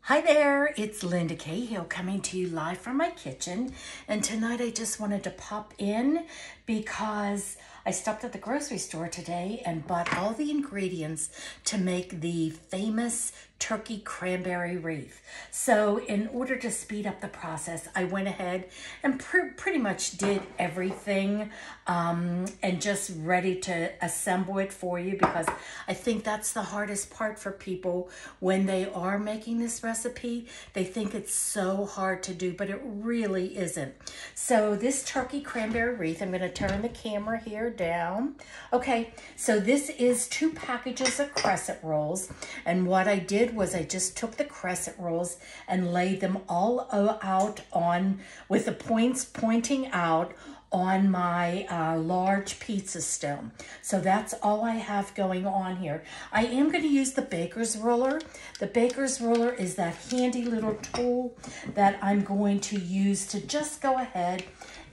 Hi there, it's Linda Cahill coming to you live from my kitchen. And tonight I just wanted to pop in because I stopped at the grocery store today and bought all the ingredients to make the famous turkey cranberry wreath. So in order to speed up the process, I went ahead and pretty much did everything and just ready to assemble it for you, because I think that's the hardest part for people when they are making this recipe. They think it's so hard to do, but it really isn't. So this turkey cranberry wreath, I'm going to turn the camera here down. Okay, so this is 2 packages of crescent rolls, and what I did was I just took the crescent rolls and laid them all out on, with the points pointing out on my large pizza stone. So that's all I have going on here. I am going to use the baker's roller. The baker's roller is that handy little tool that I'm going to use to just go ahead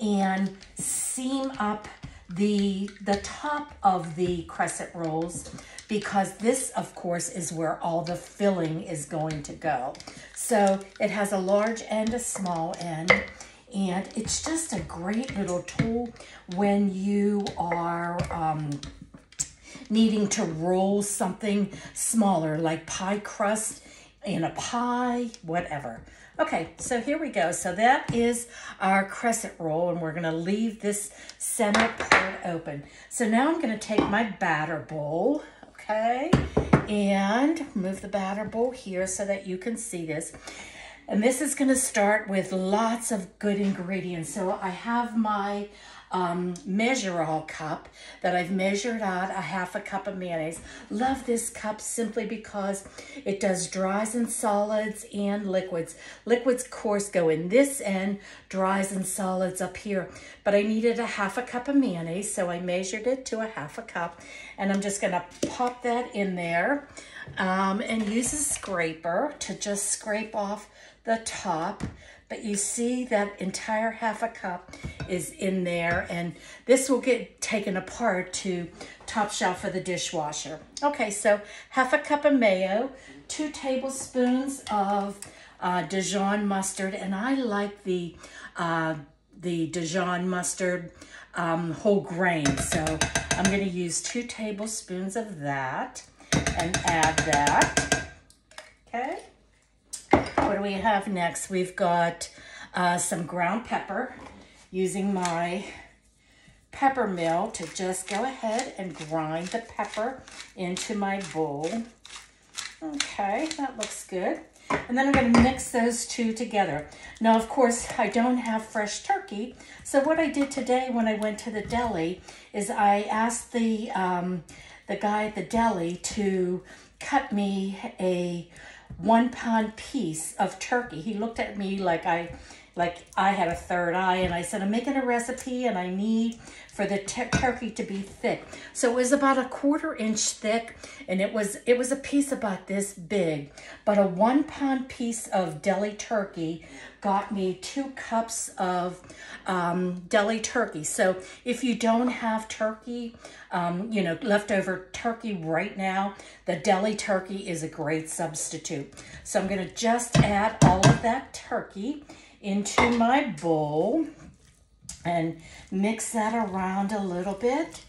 and seam up the top of the crescent rolls, because this, of course, is where all the filling is going to go. So it has a large and a small end, and it's just a great little tool when you are needing to roll something smaller, like pie crust in a pie, whatever. Okay, so here we go. So that is our crescent roll, and we're gonna leave this center part open. So now I'm gonna take my batter bowl, okay, and move the batter bowl here so that you can see this. And this is gonna start with lots of good ingredients. So I have my measure-all cup that I've measured out a half a cup of mayonnaise. Love this cup simply because it does dries and solids and liquids. Liquids, of course, go in this end, dries and solids up here. But I needed a half a cup of mayonnaise, so I measured it to a half a cup. And I'm just gonna pop that in there and use a scraper to just scrape off the top. But you see that entire half a cup is in there, and this will get taken apart to top shelf for the dishwasher. Okay, so half a cup of mayo, 2 tablespoons of Dijon mustard, and I like the Dijon mustard whole grain, so I'm going to use 2 tablespoons of that and add that. Okay. What do we have next? We've got some ground pepper, using my pepper mill to just go ahead and grind the pepper into my bowl. Okay, that looks good. And then I'm going to mix those 2 together. Now, of course, I don't have fresh turkey, so what I did today when I went to the deli is I asked the guy at the deli to cut me a 1-pound piece of turkey. He looked at me like I had a third eye, and I said, I'm making a recipe and I need for the turkey to be thick. So it was about a 1/4 inch thick, and it was a piece about this big. But a 1-pound piece of deli turkey got me 2 cups of deli turkey. So if you don't have turkey, you know, leftover turkey right now, the deli turkey is a great substitute. So I'm gonna just add all of that turkey into my bowl and mix that around a little bit.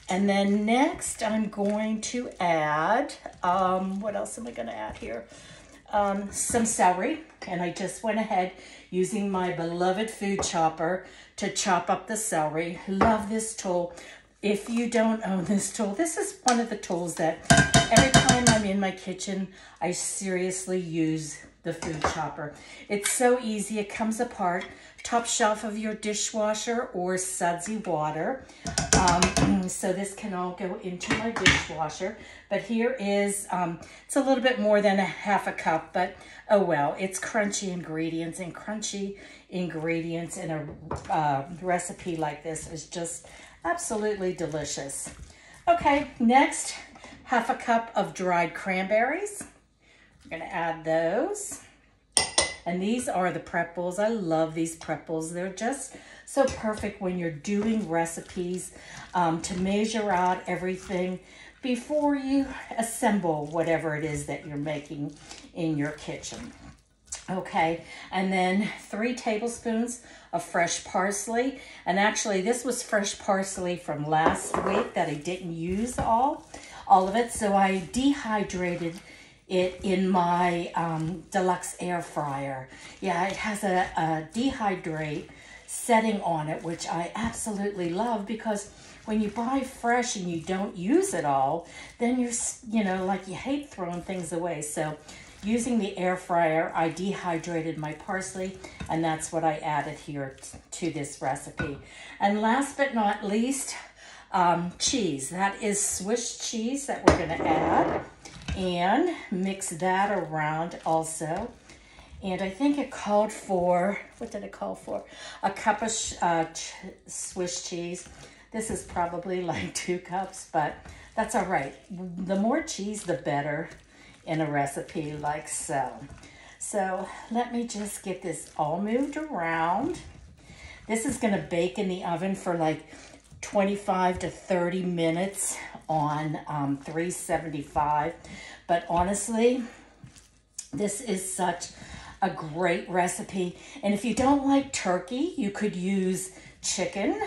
And then next I'm going to add, what else am I gonna add here? Some celery, and I just went ahead using my beloved food chopper to chop up the celery. Love this tool. If you don't own this tool, this is one of the tools that every time I'm in my kitchen, I seriously use the food chopper. It's so easy. It comes apart, top shelf of your dishwasher or sudsy water. So this can all go into my dishwasher. But here is, it's a little bit more than a half a cup, but oh well, it's crunchy ingredients, and crunchy ingredients in a recipe like this is just absolutely delicious. Okay, next, half a cup of dried cranberries. We're gonna add those. And these are the pretzels. I love these pretzels. They're just so perfect when you're doing recipes to measure out everything before you assemble whatever it is that you're making in your kitchen. Okay, and then 3 tablespoons of fresh parsley. And actually, this was fresh parsley from last week that I didn't use all of it. So I dehydrated it in my deluxe air fryer. Yeah, it has a dehydrate setting on it, which I absolutely love, because when you buy fresh and you don't use it all, then you know, like, you hate throwing things away. So using the air fryer, I dehydrated my parsley, and that's what I added here to this recipe. And last but not least, cheese. That is Swiss cheese that we're gonna add, and mix that around also. And I think it called for, what did it call for? A cup of Swiss cheese. This is probably like 2 cups, but that's all right. The more cheese, the better in a recipe like so. So let me just get this all moved around. This is gonna bake in the oven for like 25 to 30 minutes on 375. But honestly, this is such a great recipe. And if you don't like turkey, you could use chicken.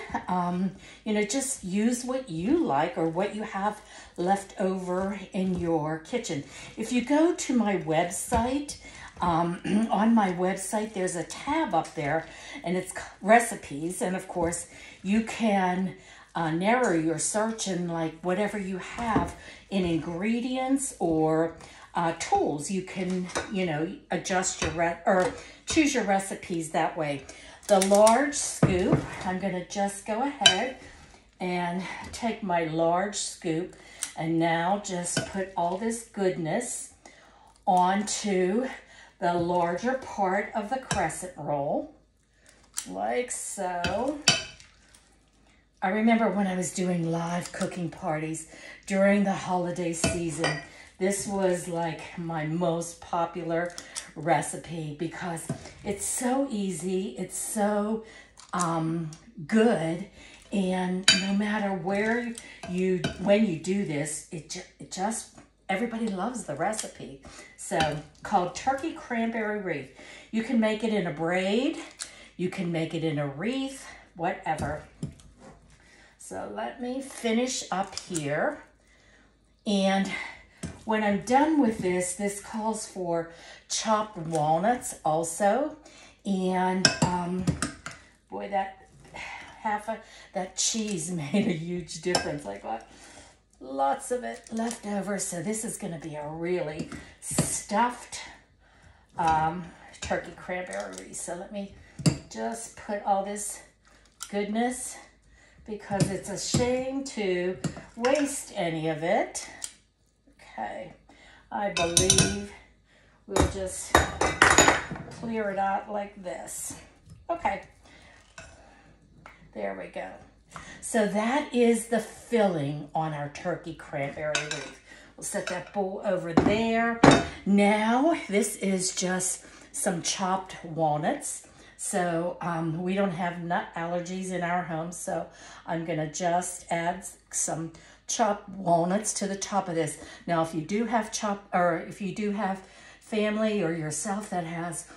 You know, just use what you like or what you have left over in your kitchen. If you go to my website, on my website, there's a tab up there, and it's recipes. And of course, you can narrow your search and like whatever you have in ingredients or tools, you can, you know, adjust your or choose your recipes that way. The large scoop, I'm gonna just go ahead and take my large scoop and now just put all this goodness onto the larger part of the crescent roll, like so. I remember when I was doing live cooking parties during the holiday season, this was like my most popular recipe because it's so easy, it's so good, and no matter when you do this, it just, everybody loves the recipe. So, called Turkey Cranberry Wreath. You can make it in a braid, you can make it in a wreath, whatever. So let me finish up here, and when I'm done with this, this calls for chopped walnuts also. And boy, that that cheese made a huge difference. I got lots of it left over. So this is gonna be a really stuffed turkey cranberry wreath. So let me just put all this goodness, because it's a shame to waste any of it. Okay, I believe we'll just clear it out like this. Okay, there we go. So that is the filling on our turkey cranberry wreath. We'll set that bowl over there. Now, this is just some chopped walnuts. So we don't have nut allergies in our home, so I'm gonna just add some chopped walnuts to the top of this. Now, if you do have if you do have family or yourself that has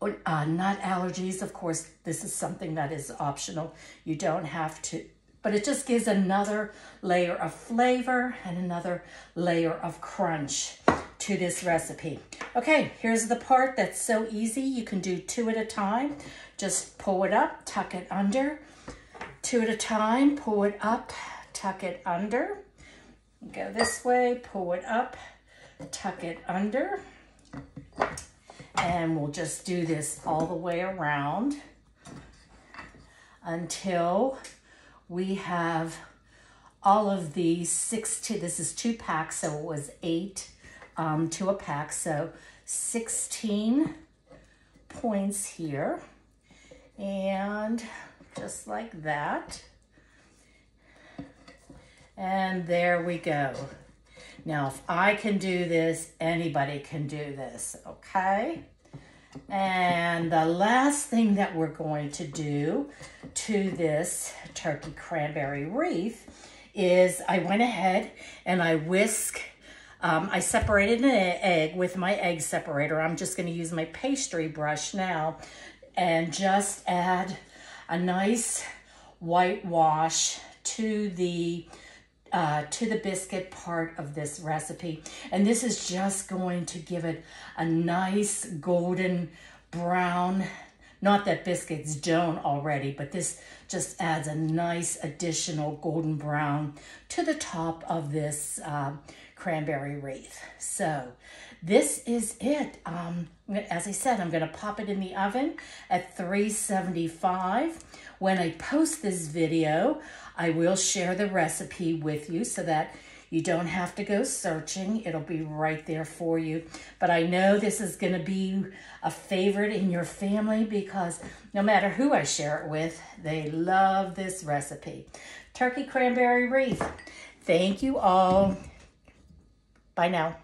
nut allergies, of course, this is something that is optional. You don't have to, but it just gives another layer of flavor and another layer of crunch to this recipe. Okay, here's the part that's so easy. You can do 2 at a time. Just pull it up, tuck it under. 2 at a time, pull it up, tuck it under. Go this way, pull it up, tuck it under. And we'll just do this all the way around until we have all of these this is 2 packs, so it was 8 to a pack, so 16 points here, and just like that. And there we go. Now, if I can do this, anybody can do this, okay? And the last thing that we're going to do to this turkey cranberry wreath is I went ahead and I whisked I separated an egg with my egg separator. I'm just going to use my pastry brush now and just add a nice whitewash to the biscuit part of this recipe. And this is just going to give it a nice golden brown. Not that biscuits don't already, but this just adds a nice additional golden brown to the top of this cranberry wreath. So this is it. As I said, I'm going to pop it in the oven at 375. When I post this video, I will share the recipe with you so that you don't have to go searching. It'll be right there for you. But I know this is going to be a favorite in your family because no matter who I share it with, they love this recipe. Turkey cranberry wreath. Thank you all. Bye now.